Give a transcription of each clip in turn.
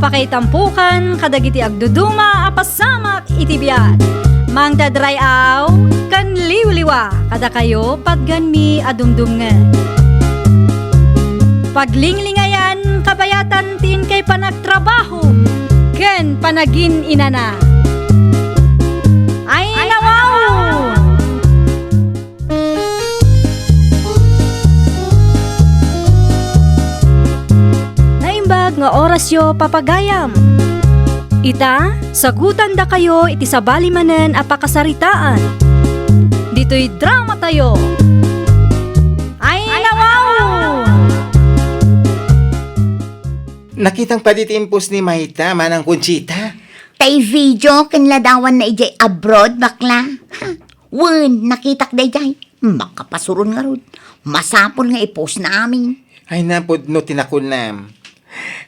Apakaitampukan kadagiti agduduma apasamak iti biag. Mangdadrayaw kan liwliwa kada kayo patgan mi adumdumngan. Paglinglingayan kabayatan tin kay panagtrabaho ken panagin inana. Ay nawaw! Naimbag nga orasyo papagayam. Ita, sagutan da kayo iti sabali manen apakasaritaan. Dito'y drama tayo. Ay nawaw! Nakitang paditimpos ni Mahita, manang Conchita. Tay video kanladawan na ijay abroad, bakla. Wen, nakitak day jay. Makapasuron nga rod. Masapol nga i-post na amin. Ay napod no tinakunam.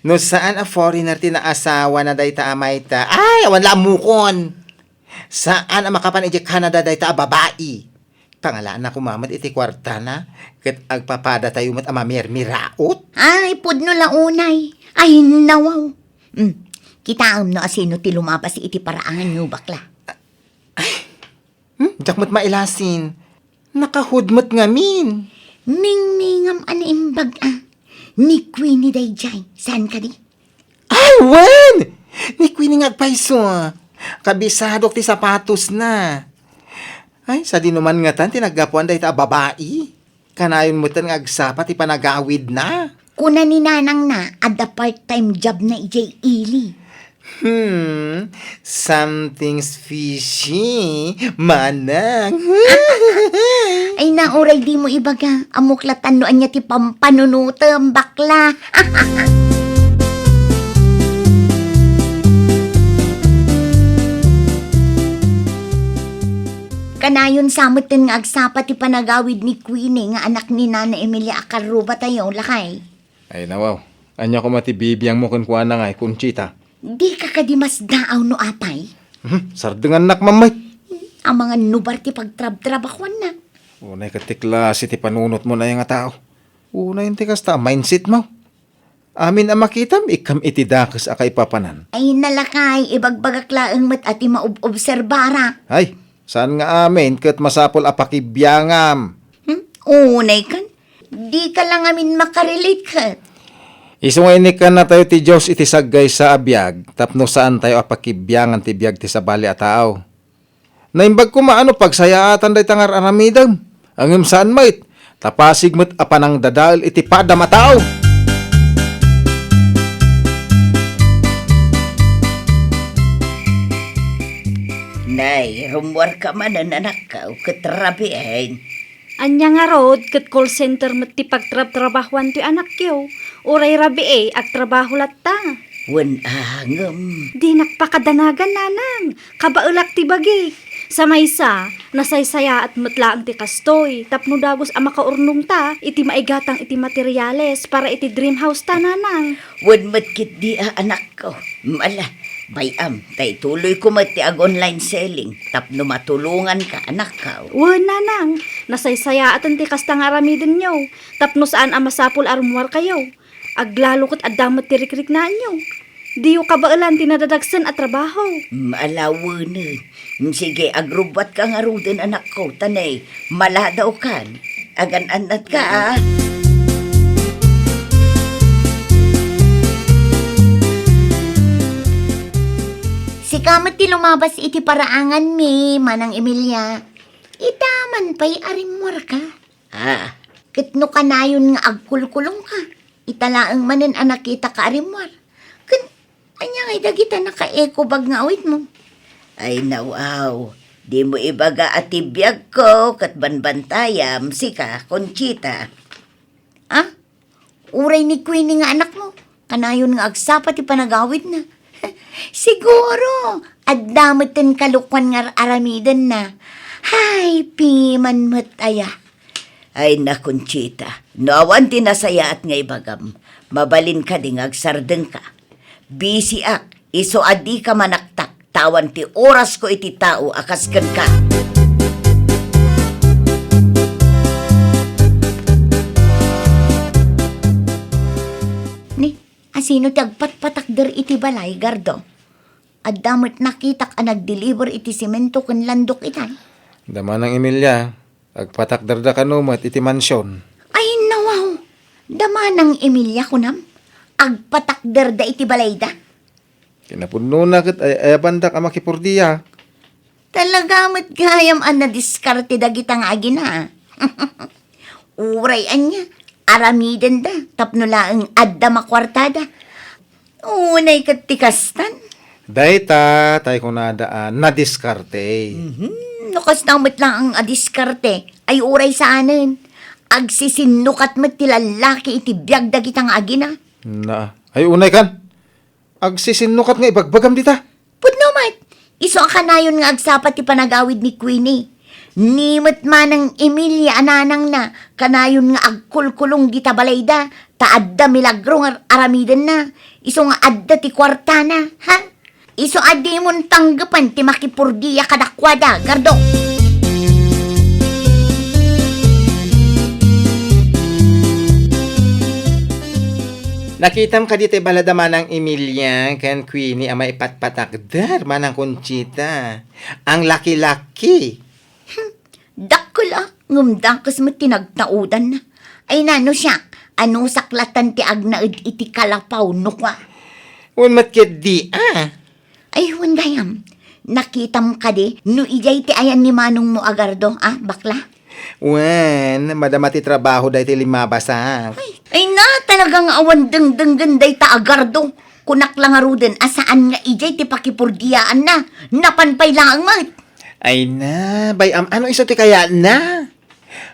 No saan a foreigner tinaasawa na dayta a Mahita? Ay, awan lamukon. Saan a makapan ijay Canada dayta a babae? Pangalaan na kumamad iti kwarta na. Kat agpapada tayo mat amamirmiraot. Ay, pudno launay. Ay, nawaw. Kitaam no asino ti lumabas iti paraangan nyo, bakla. Jakmat mailasin. Nakahudmat ngamin. Mingmingam animbag ni Queenie Dayjay. Saan ka di? Ay, wen! Ni Queenie ngagpaiso. Kabisadok ti sapatos na. Ay, sa dinuman nga tan, tinagapuan dahi ta babae. Kanayon mo tan ngagsapat ti panagawid na. Kuna ni nanang na, ada part-time job na ijay ili. Something's fishy, manang. Ay nauray di mo ibaga, amuklatan noan niya ti pampanunutam, bakla. Kanayon samutin nga agsapa ti panagawid ni Queenie nga anak ni Nana Emilia Akaruba tayo, lakay. Ay, nawaw. Anya ko matibibiyang mo kun kuha na nga, Conchita. Di ka kadimas daaw no apay. Sardengan nak mamay. Ang mga nubar ti pagtrab-trabakwan na. Unay katiklas iti panunot mo na yung tao. Unay yung tikas ta, mindset mo. Amin ang makitam, ikam iti dakas akay papanan. Ay nalakay, ibagbagaklaan mat ati maobserbara. Ay, saan nga amin kat masapol apakibyangam. Unay kan, di ka lang amin makarelate ka. Isungay ka na tayo ti Diyos iti saggay sa abiyag, tapno saan tayo apakibyangan ti biyag ti sabali a tao. Naimbag ko maano pagsayaatan day tangar aramidam. Ang saan mait, tapasig mo't apanang dadal iti padam a tao. Nay, rumwar ka man ang anak ka, katrabihin. Anya nga rod, kat call center mat ti pagtrab-trabahuan ti anak yo. Uray rabi at trabaho latta. Wan ahangam. Di nakpakadanagan nanang, kabaulak ti bagi. Sa maysa, nasaysaya at matlaang ti kastoy. Tapno dagos ang makaurnong ta, iti maigatang iti materyales para iti dream house ta nanang. Wan matkit di anak ko. Mala, bayam, tay tuloy ko mati ag online selling. Tapno matulungan ka anak ka. Uwan nanang, nasaysaya at ti kastang aramidin nyo. Tapno saan ang masapul arumwar kayo. Aglalukot at damat ti rikrik na nyo. Di yung kabailan tinadadagsan at trabaho. Malawanan. Sige, agrubat ka nga rudin anak ko. Tanay, maladaw kan. Agan-anat ka Si kamat ti lumabas iti paraangan mi, manang Emilia. Itaman pa'y arimwar ka. Kitno kanayon nga agkulkulong ka. Italaang manen anak kita ka arimwar. Anya ngay dagita naka-eco bag nga awit mo. Ay nawaw. Di mo ibaga atibiyag ko kat banbantayam sika, Conchita. Uray ni Queenie nga anak mo. Kanayon nga agsapat ipanagawid na. Siguro, addamutin kalukwan nga aramidan na. Hay, piman mataya. Ay na, Conchita. Nawan tinasaya at ngay bagam. Mabalin ka ding agsardeng ka. Busy ak, iso adi ka manaktak. Tawan ti oras ko iti tao akaskan ka. Ni, asino ti agpat-patak patakder iti balay, Gardo. At damot nakitak ang nag-deliver iti simento kan landok itay. Dama ng Emilia, agpatakdarda ka numat iti mansyon. Ay, nawaw. Dama ng Emilia kunam. Agpatakder da iti balay da. Kinapuno na kat ay bandak ang makipurdiya. Talaga mat gayam ang nadiskarte da gitang agina. Uray anya, aramiden da, tapno laang adda makwartada. Unay katikastan. Dayta, tayo kung nadaan, nadiskarte. Nukas na mat lang ang adiskarte, ay uray sa anin. Agsisinukat mat ti lalaki iti biyag da gitang agina. Na, ay unay kan. Agsisinukat nga ibagbagam dita. Pudno mat, iso ang kanayon nga agsapat ti panagawid ni Queenie. Nimot manang Emilia ananang na, kanayon nga agkulkulong dita balayda, taadda milagro nga aramiden na, iso nga adda ti kwarta na, ha? Iso addi mon tanggapan ti makipurdiya kadakwada, Gardo. Nakitam ka dito balada manang Emilia, kan Queenie, ang maipatpatakdar manang Conchita. Ang laki-laki. Dakula, ngumdangkas mo tinagtaudan na. Ay nano siya, ano saklatan ti agnaid iti kalapaw nukwa. Un matkit di, ah. Ay hundayam, nakitam ka di, no ijay ti ayan ni Manong mo agardo, bakla? Wen, madamati trabaho dahi ti limabasak. Ay na, talagang awan deng ganday ta agardo. Kunak lang aruden, asaan nga ijay ti pakipurdiyaan na, napanpay lang ang mat. Ay na, bayam, ano iso ti kaya na?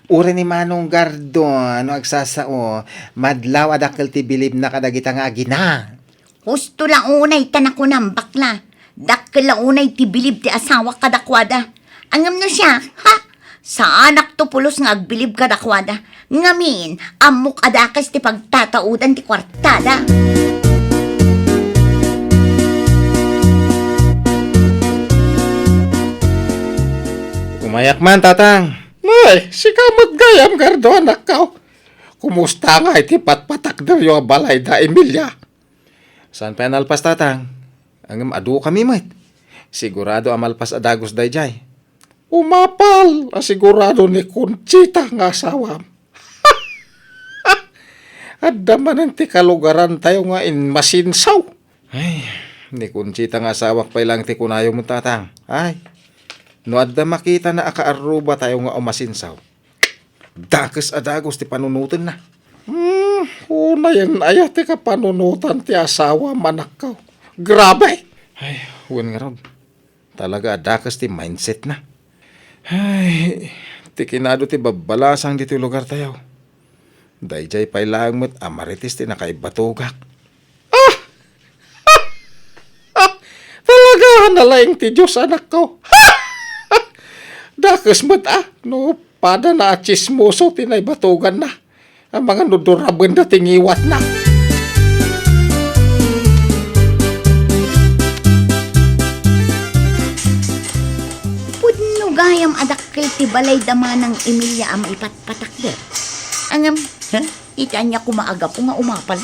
Uri ni Manong Gardo, ano agsasao, madlaw adakkel ti bilib na kadagita nga agina. Husto lang unay tanakunam, bakla. Dakkel lang unay ti bilib ti asawa kadakwada. Angam na siya, ha? Sa anak to pulos nga agbilib kadakwada. Ngamin, amok adakas ti pagtataudan ti kwartada. Umayak man, tatang. Ay, si kamot gayam, Gardo, anak ka. Kumusta nga iti patpatak daw yung balay da, Emilia? Saan pa nalpas, tatang? Ang adu kami, mate. Sigurado amalpas adagos day jay. Umapal, asigurado ni Conchita nga asawam. At daman ang ti kalugaran tayo nga in masinsaw. Ay, ni Conchita nga asawak pa lang ti kunayo mo, tatang. Ay, no adda makita na akaaruba tayo nga umasinsaw. Dakas adagos ti panunutan na. Una yan ayat ti kapanunutan ti asawa manak ka. Grabe! Ay, huwan nga ron. Talaga dakas ti mindset na. Ay, ti kinado ti babalasang dito lugar tayo. Dayjay pay lang mo't amaritis ti nakaibatugak. Talaga nalaing ti Diyos anak ko. Dakas mo't no, pada na chismoso tinaibatugan na. Ang mga nuduraban na tingiwat na. Gayam adakkel ti balay dama ng Emilia ang maipatpatakder. Angam, ita niya kumaaga po nga umapal.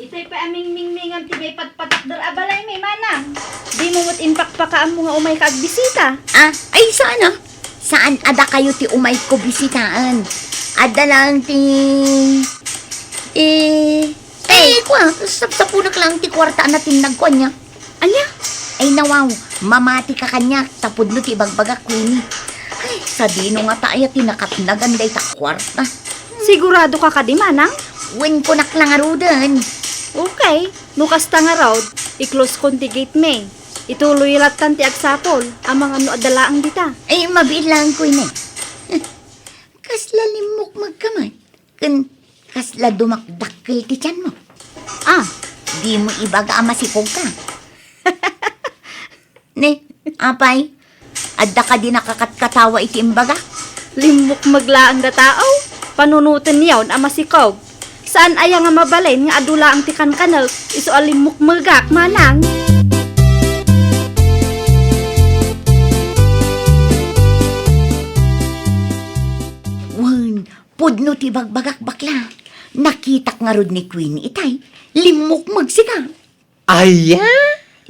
Ito'y pa aming mingmingan ti may patpatakder abalay may manang. Di mo mo't inpakpakaan mo nga umay ka agbisita. Ay sana? Saan ada kayo ti umay ko bisitaan? Ada lang ti... kwa, sapsapunak lang ti kwarta na tinagkuan niya. Anya? Ay nawaw, mamati ka kanya, tapod no ti bagbagak Queenie. Ay, sa dino nga tayo tinakatnagan day ta kwarta. Sigurado ka ka di manang? Wen ko naklang arudan. Okay, nukas ta nga raw, i-close konti gate may. Ituloy latan ti agsapol, ang mga ano adalaang dita. Ay, mabilang Queenie. Kasla limok magkamay. Kasla dumakdakkel ti tiyan mo. Di mo ibaga ama sipog ka. Ne, apay, adda ka di nakakatkatawa iti imbaga. Limok maglaang da tao, panunutin yawn ang masikaw. Saan aya nga mabalay nga adula ang tikan kanal, iso alimok magak manang. Wan, pudno ti bagbagak bakla. Nakitak nga rod ni Queenie itay, limok magsika. Aya?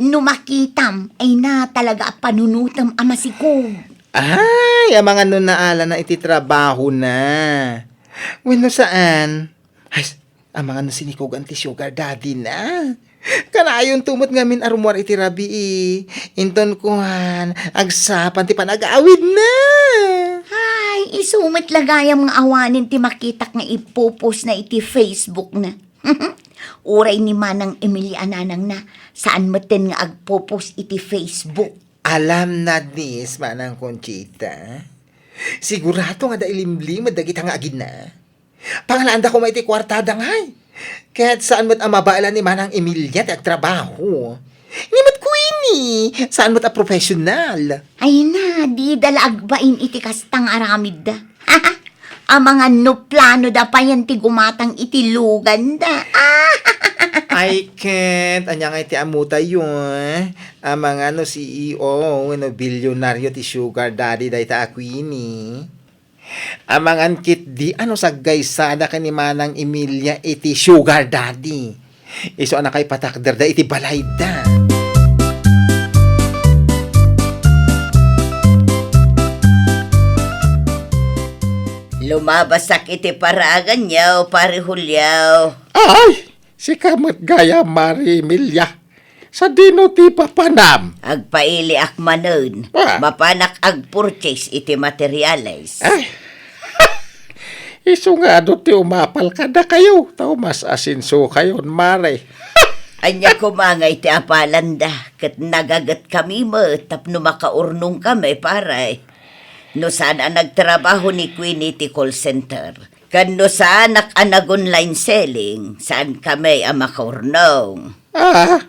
Numakitam ay na talaga panunutam ama si ko. Ay, ang mga nun naala na ititrabaho na. Bueno, saan? Ay, ang mga nun sinikugan ti sugar daddy na. Kanayon tumot ngamin arumwar itirabi Inton kuhan, agsapan ti panag-awid na. Ay, isumit lagay ang mga awanin ti makitak nga ipopos na iti Facebook na. Uray ni Manang Emilia Nanang na saan maten nga agpopos iti Facebook. Alam na dis, Manang Conchita. Sigurado nga da ilimlim, dagit nga agin na. Pangalanda ko may ti kwartada ngay. Kahit saan mo't amabala ni Manang Emilia ti agtrabaho. Ni mo't Queenie, saan mo't a professional. Ay na, di dalagbain iti kastang aramid da. Ang mga no plano da pa yan ti gumatang iti lugan da. I can't. Anya nga iti amuta yun. Ang mga no CEO, no bilyonaryo ti sugar daddy day ta Queenie. Ang mga kit di ano sagay sada ka ni Manang Emilia iti sugar daddy. Iso anak kay patakder da iti balay da. Lumabasak iti paragan yaw, pare Hulyaw. Ay, si Kamot Gaya Mari Emilia. Sa dino ti papanam. Agpaili akmanon, Ah. mapanak ag-purchase iti materials. Ay, iso nga do ti umapal kada kayo. Tao mas asinso kayon, Mare. Anya kumangay ti apalanda, kat nagagat kami mo, tapno makaurnong kami, paray. No saan ang nagtrabaho ni Queenie ti call center. Kan no saan anag online selling, saan kami ang makaurnong. Ah,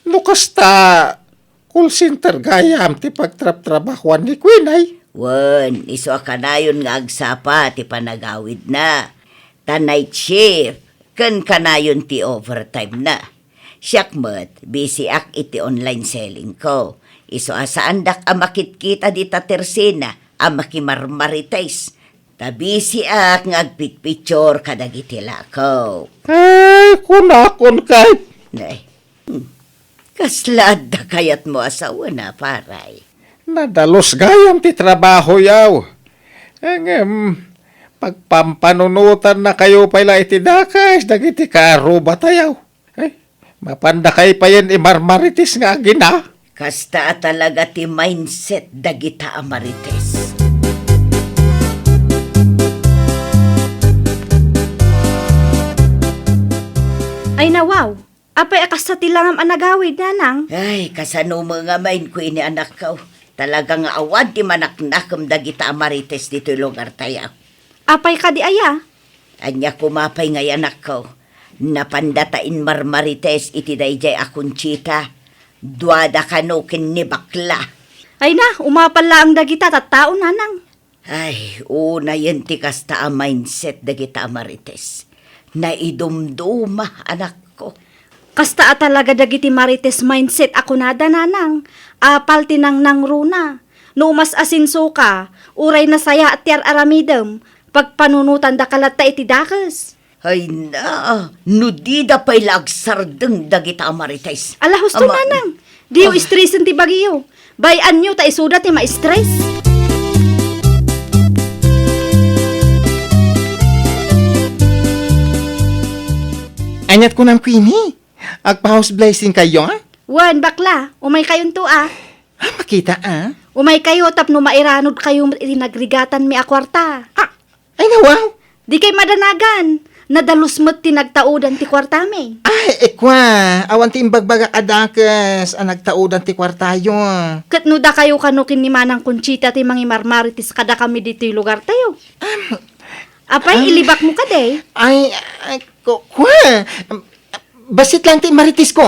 nukasta call center gayam ti pagtrap-trabahuan ni Queen ay. Wan, iso kanayon nga agsapa ti panagawid na. Ta night shift, kan kanayon ti overtime na. Siyakmat, busy ak iti online selling ko. Iso asaan dak ang makitkita di ta tersina, ang makimarmarites. Ta busy ak nga agpitpicture kadagiti lakaw. Ay, kunakon kay. Nay, kaslad da kayat mo asawa na, paray. Nadalos gayam ti trabaho yaw. Pagpampanunutan na kayo pala iti dakas, dagiti karo batayaw. Ay, mapanda kay pa yan imarmaritis nga agina. Kasta talaga ti mindset dagita amarites. Ay na wow, apay akas sa tilangam anagawid nanang. Ay, kasano mga main ko ini anak ko. Talagang awad ti manaknakam dagita amarites dito lugar tayo. Apay ka di aya. Anya kumapay ngay anak ko. Napandatain marmarites iti dayjay akong chita. Duada kanukin ni bakla. Ay na, umapala ang dagita tattao nanang. Ay, una yan ti kasta ang mindset dagita amarites. Naidumduma anak ko. Kasta talaga dagiti marites mindset ako nada nanang. Apal tinang nang runa. No mas asinso ka, uray na saya at tiar aramidem. Pagpanunutan da kalata iti dakas. Ay na, nudida pa'y lagsardeng dagita amarites. Ala husto Ama- nanang. Diyo stressin ti bagiyo. Bayan nyo ta isuda ti ma-stress. Anyat ko ng Queenie. Agpa-house blessing kayo, ah? Wan, bakla, umay kayon to ah. Ah, makita, ah? Umay kayo tapno mairanod kayo itinagregatan mi akwarta. Ah, ay nawaw. Di kay madanagan. Nadalusmot tinagtaudan ti kwarta mi. Ay, ekwa. Awan ti imbagbaga kadakas. Ang nagtaudan ti kwartayo. Kat no da kayo kanukin ni Manang Conchita ti mangimarmaritis kada kami dito yung lugar tayo. Apay, ilibak mo ka day. Ay, kwa. Basit lang ti maritis ko.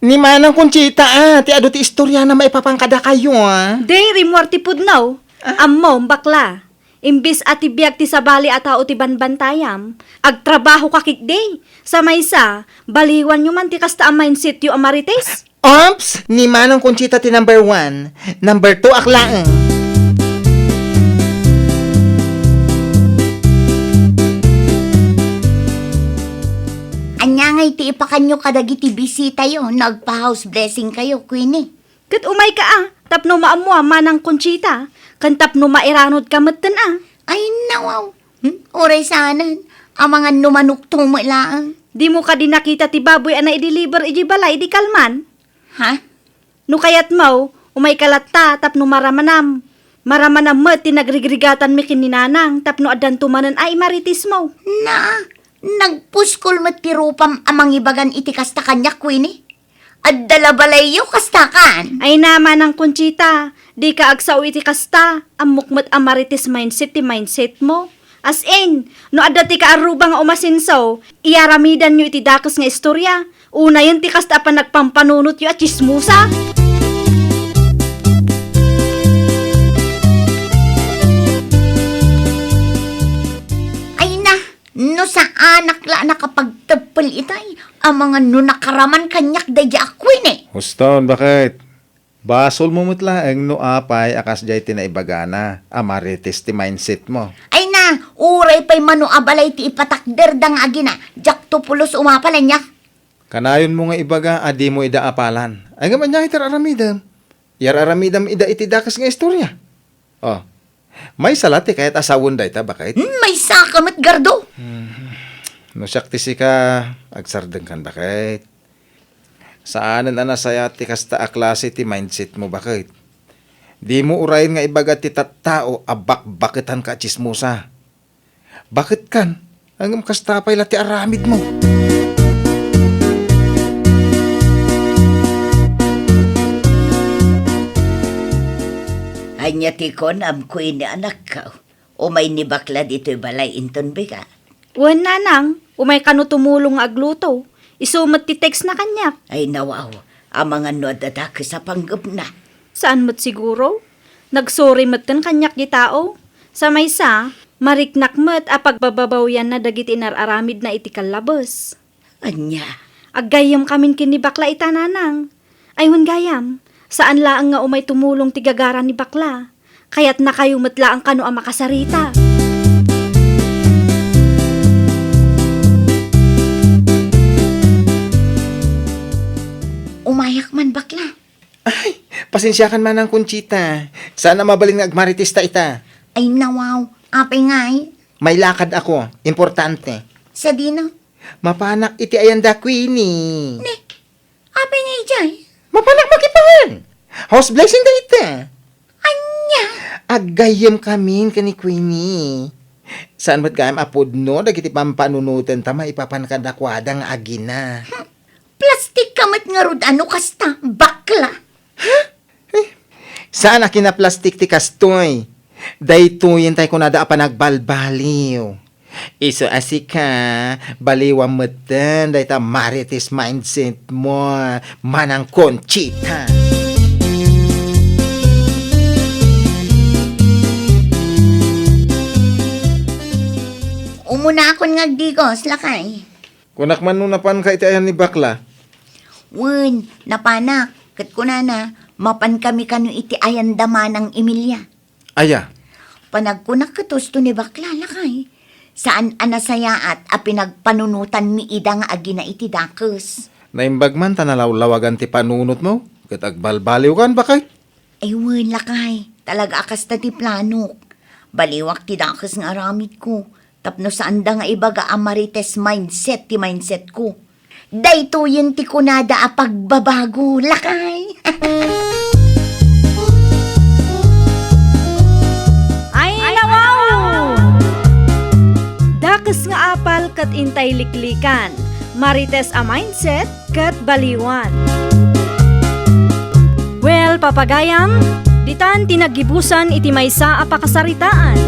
Ni Manang Conchita, ti ado ti istorya na maipapangkada kayo, ah. Day, rimwar ti pudnaw. Ammo, bakla. Imbis ati biyag ti sabali at tao ti banbantayam. Agtrabaho ka kikday. Sa maysa, baliwan nyo man ti kasta ang mindset yung amarites. Ops! Ni Manang Conchita ti number 1. Number 2, aklaan. Anya ngay ti ipakanyo kadagiti bisita yo, nagpa-house blessing kayo, Queenie. Kat umay ka tapno maamwa manang Conchita, kan tapno mairanod ka matan Ay, nawaw. Oray sanan, ang mga numanok lang. Di mo ka din nakita ti baboy na i-deliver iji balay di kalman. Ha? No kayat mo, umay kalatta tapno maramanam. Maramanam mo tinagrigrigatan mi kininanang tapno adan tumanan ay maritis mo. Na, nagpuskol matirupam amang ibagan iti kasta kanya, Queenie. At dalabalayo kastakan. Ay naman ang Conchita, di ka agsaw iti kasta, amukmat amaritis mindset ti mindset mo. As in, no adati ka arubang umasinsaw, iaramidan nyo iti dakas nga istorya. Una yun ti kasta pa nagpampanunot yo at chismusa. Ay na, no sa anak la nakapagtapal itay, ang mga no nakaraman kanyak dadya Queenie. Huston, bakit? Basol mo mutlaeng no apay akas jay tinaibagana. Amaritis ti mindset mo. Ay na, uray pa'y mano abalay ti ipatakder dang agina, jak tupulos umapalan niya. Kanayon mo nga ibaga, adi mo ida apalan. Ay gaman niya itar aramidam. Yar aramidam ida itidakas nga istorya. Oh, may salati kahit asawon day ta, bakit? May sakamat gardo. No sakti si ka, agsardeng kan, bakit? Saanan anasaya ti kasta a klase ti mindset mo, bakit? Di mo urayin nga ibaga ti tattao, abak-bakitan ka chismusa. Bakit kan? Ang kasta pa'y lati aramid mo. Anya ti kon am ko ini anak ka. O may nibakla dito'y balay inton biga. Wan nanang, umay kano tumulong nga agluto. Isumat ti text na kanyak. Ay nawaw, ang mga nodadaki sa panggap na. Saan mo't siguro? Nagsori mo't kan kanyak di tao. Sa maysa, mariknak mo't a pagbababawyan na dagit inararamid na iti kalabos. Anya, Aggayam kamin kini bakla itananang. Ayun gayam, saan laang nga umay tumulong ti gagara ni bakla. Kaya't na kayo matlaang kano ang makasarita. Umayak man bakla. Ay, pasensyakan man ang Conchita. Sana mabaling nga agmaritis ta ita. Ay nawaw, apay ngay. May lakad ako, importante. Sa dino, Mapanak iti ayanda Queenie. ne, apay ngay dyan. Mapanak magipangan. House blessing da ita. Anya, Agayem kamin kani Queenie. Saan ba't gayam apod no? Dagiti pampanunutan ta maipapankadakwada nga agina. plastik kamat nga rod ano kasta, bakla. Saan kinaplastik ti kastoy? Daytoyen tay kunada apa nagbalbaliw. Iso asika, baliwang matan, day ta marites mindset mo, manang Conchita. Umuna akong ngagdigos, lakay. Kunak man nung napan ka iti ayan ni bakla. Wen, napanak, kat kunana, mapan kami kanu iti ayan dama ng Emilia. Aya, Panagkunak katusto ni bakla, lakay. Saan anasaya at pinagpanunutan mi ida nga agina iti dakes. naimbag man tanalawlawagan ti panunot mo. Kat agbalbaliw kan, bakit? Ay wen, lakay, talaga akas ta ti planok. Baliwak ti dakes nga aramid ko. Tapno saan da nga ibaga amarites mindset ti mindset ko. Dayto yun ti kunada a pagbabago, lakay. Ay nawaw! Dakas nga apal kat intay liklikan. Marites a mindset kat baliwan. Well, papagayam, ditan tinagibusan iti maysa a pakasaritaan.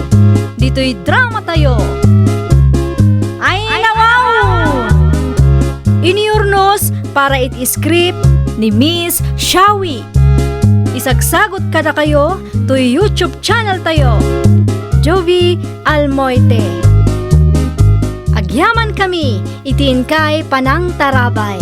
Dito'y drama tayo. Ay nawaw! Iniurnos para iti script ni Miss Shawi. Isagsagot kada kayo to YouTube channel tayo. Jovi Almoite. Agyaman kami, itin kay Panang Tarabay.